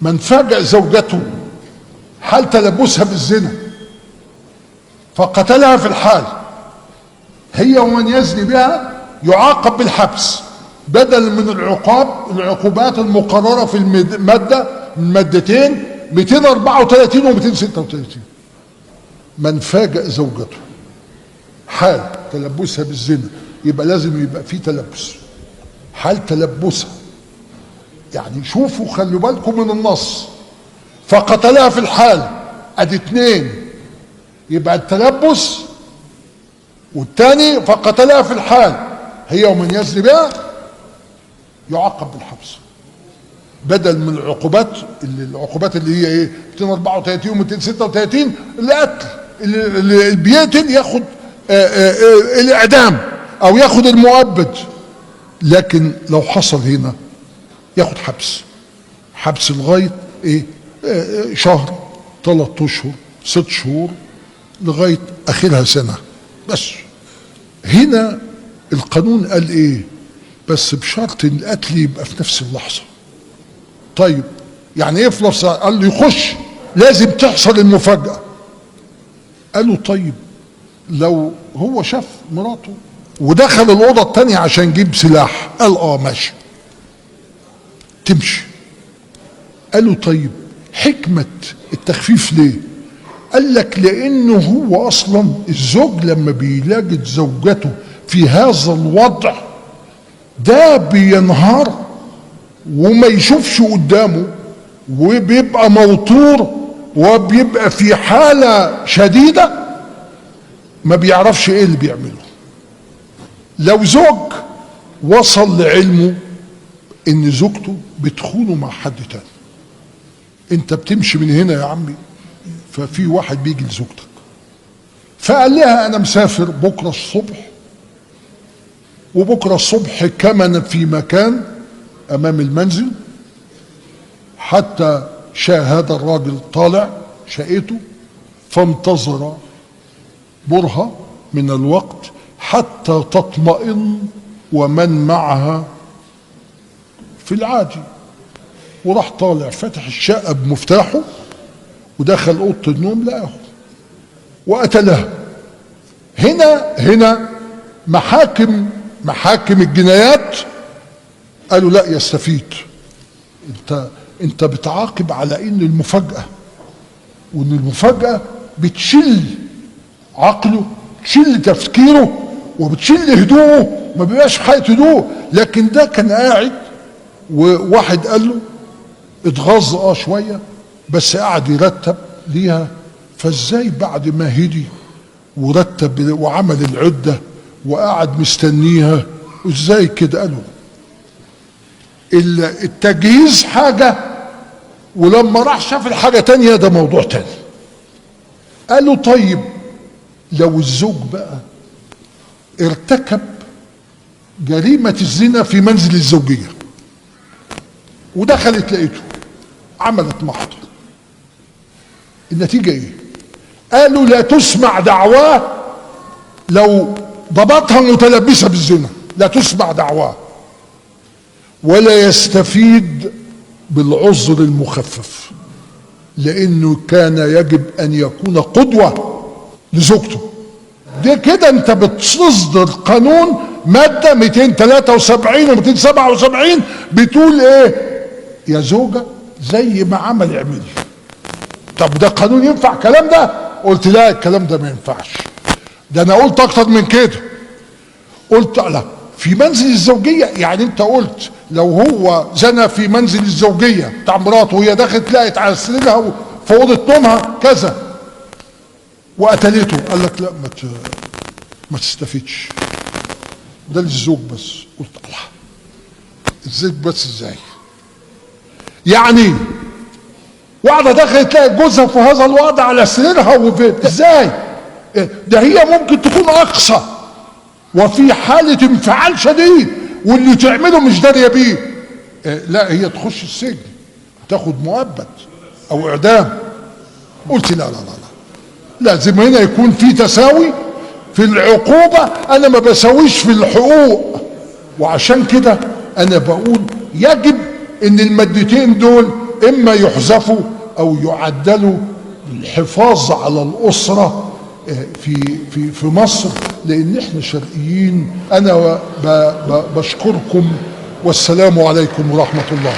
من فاجأ زوجته حال تلبسها بالزنا فقتلها في الحال، هي ومن يزني بها يعاقب بالحبس بدل من العقوبات المقررة في المادتين 234 و 236. من فاجأ زوجته حال تلبسها بالزنا، يبقى لازم يبقى في تلبس حال تلبسها. يعني شوفوا خلوا بالكم من النص، فقتلها في الحال ادي 2، يبقى التلبس، والتاني فقتلها في الحال هي ومن يزني بها يعاقب بالحبس بدل من العقوبات اللي هي ايه 234 و 236 القتل اللي بيقتل ياخد الاعدام او ياخد المؤبد، لكن لو حصل هنا ياخد حبس لغايه ايه شهر 3 اشهر 6 شهور لغايه اخرها سنه بس. هنا القانون قال ايه؟ بس بشرط ان القتل يبقى في نفس اللحظه. طيب يعني ايه في نفس؟ قال له يخش لازم تحصل المفاجاه. قالوا طيب لو هو شاف مراته ودخل الاوضه الثانيه عشان يجيب سلاح، قال ماشي تمشي. قالوا طيب حكمه التخفيف ليه؟ قال لك لانه هو اصلا الزوج لما بيلاقي زوجته في هذا الوضع ده بينهار وما يشوفش قدامه وبيبقى موتور وبيبقى في حالة شديدة ما بيعرفش ايه اللي بيعمله. لو زوج وصل لعلمه ان زوجته بتخونه مع حد تاني، انت بتمشي من هنا يا عمي ففي واحد بيجي لزوجتك فقال لها انا مسافر بكره الصبح، وبكره الصبح كمن في مكان امام المنزل حتى شاء هذا الراجل طالع شقته فانتظر برهة من الوقت حتى تطمئن ومن معها في العادي، وراح طالع فتح الشقة بمفتاحه ودخل اوضه النوم لقاه وقتلها. هنا محاكم الجنايات قالوا لا يستفيد. انت بتعاقب على ان المفاجأة، وان المفاجأة بتشل عقله بتشل تفكيره وبتشل هدوءه، ما بيبقاش في حالة هدوء. لكن ده كان قاعد وواحد قال له اتغاظ شوية بس قاعد يرتب ليها، فازاي بعد ما هدي ورتب وعمل العدة وقاعد مستنيها وازاي كده؟ قالوا التجهيز حاجة ولما راح شاف الحاجة تانية ده موضوع تاني. قالوا طيب لو الزوج بقى ارتكب جريمة الزنا في منزل الزوجية ودخلت لقيته عملت محضر، النتيجة ايه؟ قالوا لا تسمع دعواه لو ضبطها متلبسة بالزنا، لا تسمع دعواه ولا يستفيد بالعذر المخفف، لانه كان يجب ان يكون قدوة لزوجته. ده كده انت بتصدر قانون مادة 273 و 277 بتقول ايه؟ يا زوجة زي ما عمل اعملي. طب ده قانون ينفع الكلام ده؟ قلت لا الكلام ده ما ينفعش. ده انا قلت اكتر من كده، قلت لا في منزل الزوجية. يعني انت قلت لو هو زنى في منزل الزوجية بتاع مراته وهي دخلت لقت على سريرها في اوضه نومها كذا وقتلته، قال لك لا ما تستفيدش، ده للزوج بس. قلت الله الزوج بس ازاي؟ يعني واحدة دخلت تلاقي جوزها في هذا الوضع على سريرها ازاي؟ ده هي ممكن تكون اقصى وفي حالة انفعال شديد واللي تعمله مش دارية بيه، لا هي تخش السجن تاخد مؤبد او اعدام. قلت لا لا لا لا، لازم هنا يكون في تساوي في العقوبة، انا ما بساويش في الحقوق. وعشان كده انا بقول يجب ان المادتين دول اما يحذفوا او يعدلوا للحفاظ على الاسره في مصر، لان احنا شرقيين. انا بشكركم والسلام عليكم ورحمه الله.